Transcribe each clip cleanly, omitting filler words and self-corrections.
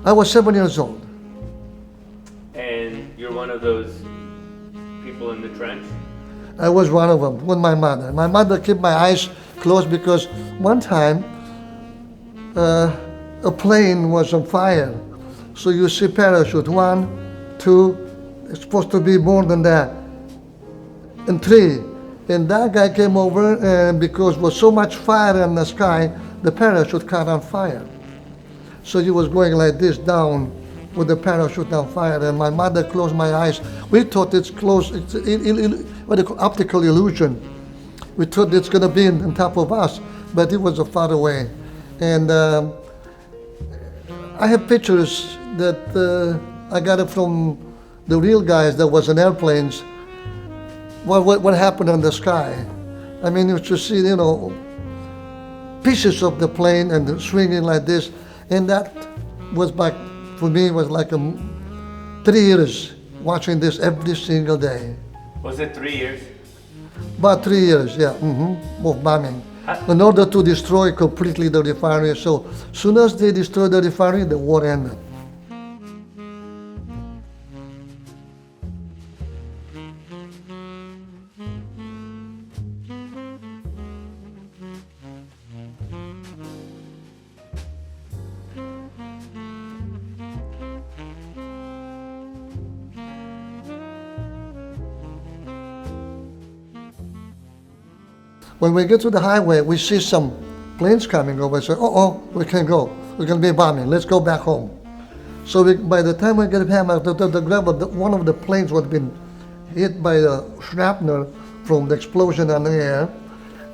I was 7 years old. And you're one of those people in the trench? I was one of them with my mother. My mother kept my eyes closed because one time a plane was on fire. So you see parachute, 1, 2, it's supposed to be more than that, and 3. And that guy came over, and because there was so much fire in the sky, the parachute caught on fire. So he was going like this down with the parachute on fire, and my mother closed my eyes. We thought it's close, what they call optical illusion. We thought it's going to be on top of us, but it was far away. And I have pictures that I got it from the real guys that was in airplanes. What happened in the sky? I mean, you should see, pieces of the plane and swinging like this, and that was like, for me, was like 3 years watching this every single day. Was it 3 years? About 3 years, yeah, of bombing. In order to destroy completely the refinery. So as soon as they destroyed the refinery, the war ended. When we get to the highway, we see some planes coming over. We say, we can't go. We're going to be bombing. Let's go back home. So by the time we get back, one of the planes would have been hit by the shrapnel from the explosion in the air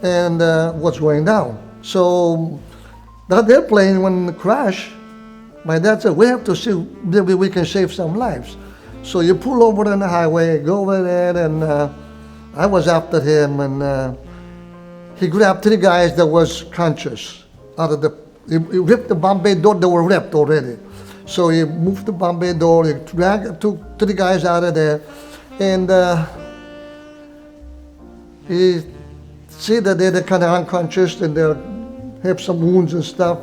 and was going down. So that airplane, when it crashed, my dad said, we have to see maybe we can save some lives. So you pull over on the highway, go over there, and I was after him, and he grabbed 3 guys that was conscious out of he ripped the bomb bay door. They were ripped already. So he moved the bomb bay door, he took 3 guys out of there, and he see that they're kind of unconscious and they have some wounds and stuff.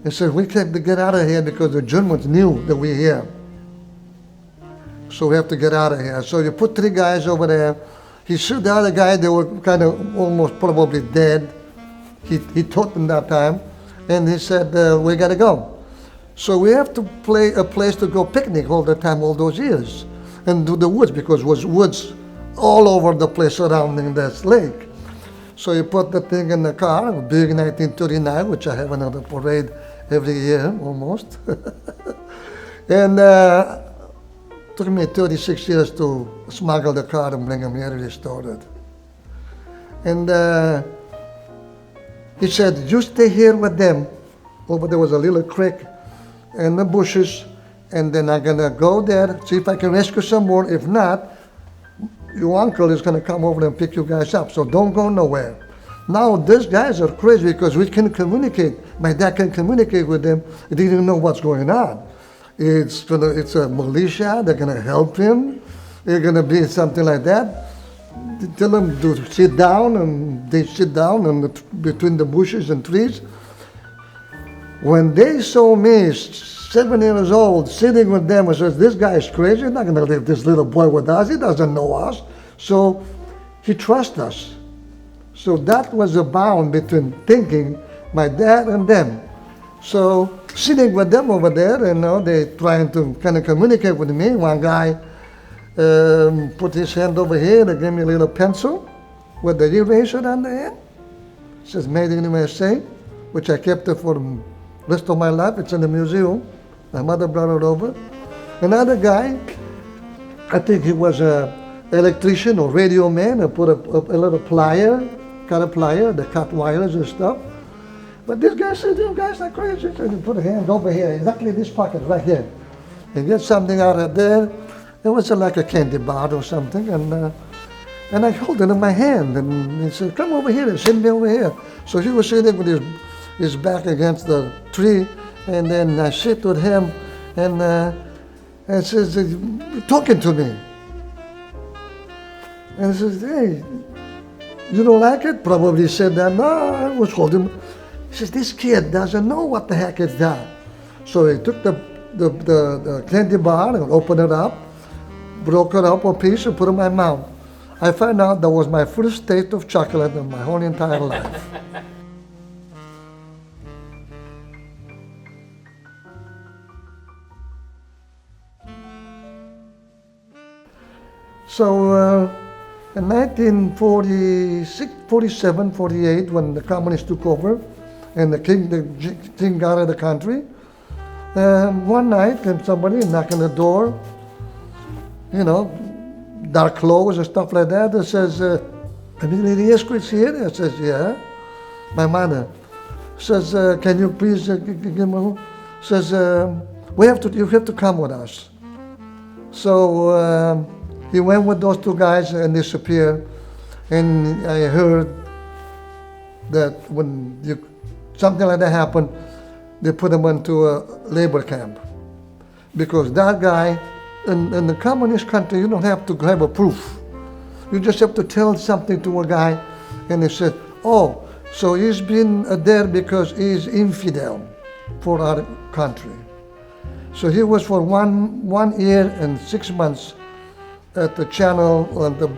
He said, we have to get out of here because the Germans knew that we're here. So we have to get out of here. So you put 3 guys over there. He shot the other guy, they were kind of almost probably dead. He taught them that time. And he said, we gotta go. So we have to play a place to go picnic all the time, all those years. And do the woods, because it was woods all over the place surrounding this lake. So you put the thing in the car, a big 1939, which I have another parade every year, almost. And took me 36 years to smuggle the car and bring him here to restore it. And he said, you stay here with them. Over there was a little creek and the bushes, and then I'm gonna go there, see if I can rescue some more. If not, your uncle is gonna come over and pick you guys up, so don't go nowhere. Now these guys are crazy because we can communicate. My dad can communicate with them. He didn't know what's going on. It's a militia, they're gonna help him. They're gonna be something like that. They tell them to sit down, and they sit down between the bushes and trees. When they saw me, 7 years old, sitting with them, and says, this guy is crazy, he's not gonna leave this little boy with us, he doesn't know us. So he trusts us. So that was a bound between thinking, my dad and them. So sitting with them over there, they trying to kind of communicate with me. One guy put his hand over here, they gave me a little pencil with the eraser on the end. It says made in USA, which I kept it for the rest of my life. It's in the museum. My mother brought it over. Another guy, I think he was an electrician or radio man, and put a little plier, cut a plier, they cut wires and stuff. But this guy said, you guys are crazy. So he put a hand over here, exactly this pocket right here. He gets something out of there. It was like a candy bar or something. And I held it in my hand. And he said, come over here and send me over here. So he was sitting with his back against the tree. And then I sit with him. And says, you're talking to me. And he says, hey, you don't like it? Probably said that. No, I was holding. He says, this kid doesn't know what the heck is that. So he took the the candy bar and opened it up, broke it up a piece and put it in my mouth. I found out that was my first taste of chocolate in my whole entire life. So in 1946, 47, 48, when the communists took over and the king got out of the country, one night came somebody knocking the door, you know, dark clothes and stuff like that, and says, Iliescu is here? I says, yeah. My mother says, can you please give me, says, you have to come with us. So he went with those two guys and disappeared. And I heard that when something like that happened, they put him into a labor camp. Because that guy, in the communist country, you don't have to have a proof. You just have to tell something to a guy, and he said, oh, so he's been there because he's infidel for our country. So he was for one year and 6 months at the channel on the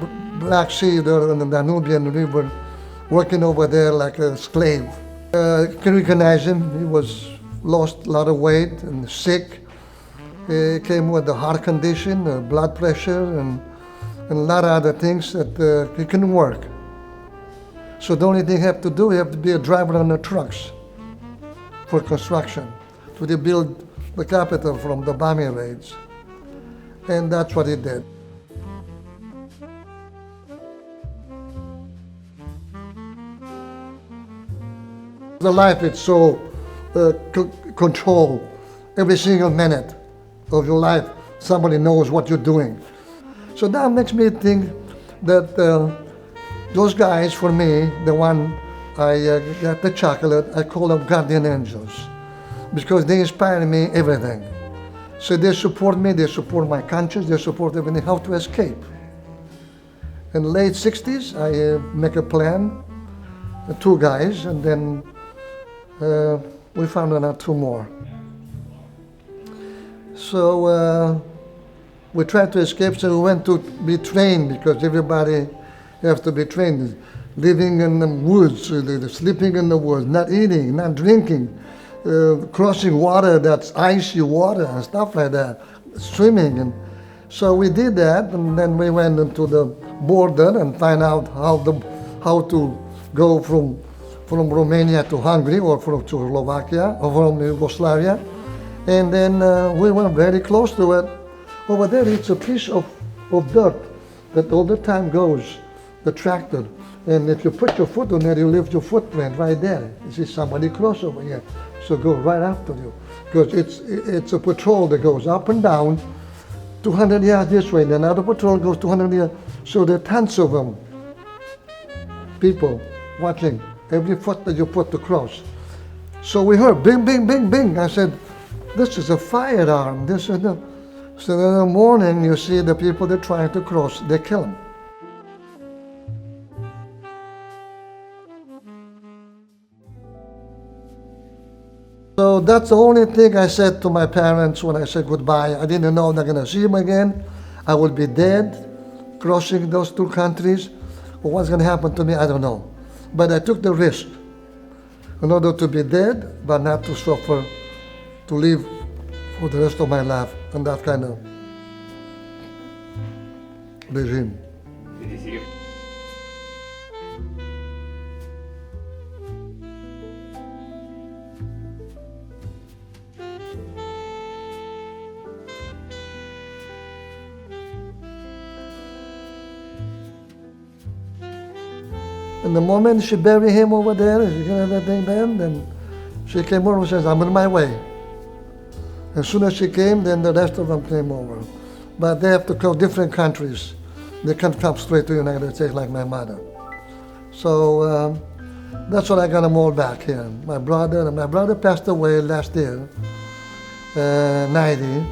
Black Sea there on the Danubian River, working over there like a slave. Can recognize him. He was lost a lot of weight and sick. He came with a heart condition, blood pressure, and a lot of other things that he couldn't work. So the only thing you have to do, you have to be a driver on the trucks for construction to rebuild the capital from the bombing raids. And that's what he did. The life is so controlled. Every single minute of your life, somebody knows what you're doing. So that makes me think that those guys, for me, the one I got the chocolate, I call them guardian angels, because they inspire me everything. So they support me, they support my conscience, they support everything, how to escape. In the late 60s, I make a plan, two guys, and then we found another two more. So we tried to escape, so we went to be trained, because everybody has to be trained. Living in the woods, sleeping in the woods, not eating, not drinking, crossing water that's icy water and stuff like that, swimming. And so we did that, and then we went into the border and find out how to go from Romania to Hungary, or from Slovakia, or from Yugoslavia. And then we went very close to it. Over there, it's a piece of dirt that all the time goes, the tractor. And if you put your foot on there, you leave your footprint right there. You see somebody cross over here, so go right after you. Because it's a patrol that goes up and down, 200 yards this way, and another patrol goes 200 yards. So there are tons of them, people watching every foot that you put to cross. So we heard bing, bing, bing, bing. I said, this is a firearm. This is the... So in the morning, you see the people that are trying to cross, they kill them. So that's the only thing I said to my parents when I said goodbye. I didn't know they're going to see them again. I would be dead, crossing those two countries. Or what's going to happen to me, I don't know. But I took the risk in order to be dead, but not to suffer, to live for the rest of my life in that kind of regime. Did you see? And the moment she buried him over there, she got everything done, then she came over and says, I'm on my way. As soon as she came, then the rest of them came over. But they have to go different countries. They can't come straight to the United States like my mother. So that's what I got them all back here. My brother passed away last year, 90.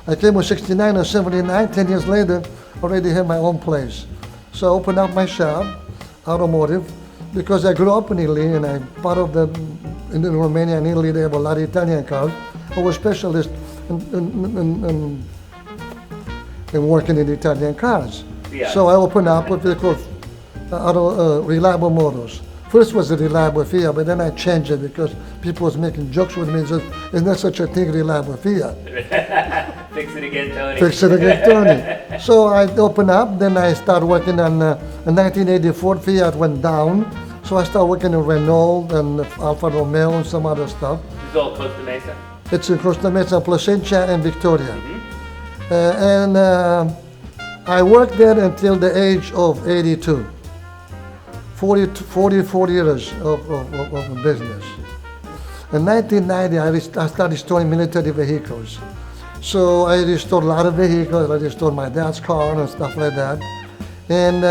I came in 69 or 79, 10 years later, already had my own place. So I opened up my shop, automotive, because I grew up in Italy and I'm part of the, in Romania and Italy, they have a lot of Italian cars. I was a specialist in working in Italian cars. Yeah. So I opened up what they call Reliable Motors. First was a Reliable Fiat, but then I changed it because people was making jokes with me and said, "There's not such a thing, Reliable Fiat." Fix it again, Tony. Fix it again, Tony. So I opened up, then I started working on a 1984 Fiat went down. So I started working in Renault and Alfa Romeo and some other stuff. This is all Costa Mesa. It's in Costa Mesa, Placentia, and Victoria. And I worked there until the age of 82. 44 years of business. In 1990, I started restoring military vehicles. So I restored a lot of vehicles. I restored my dad's car and stuff like that. And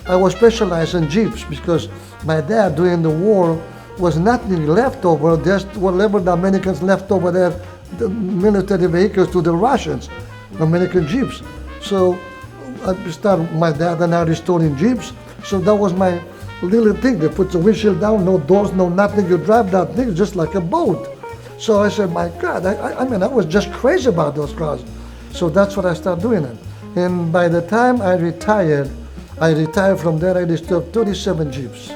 I was specialized in Jeeps because my dad during the war was nothing left over, just whatever the Americans left over there, the military vehicles to the Russians, American Jeeps. So I started, my dad and I restoring Jeeps. So that was my little thing. They put the windshield down, no doors, no nothing. You drive that thing just like a boat. So I said, my God, I mean, I was just crazy about those cars. So that's what I started doing it. And by the time I retired from there, I restored 37 Jeeps.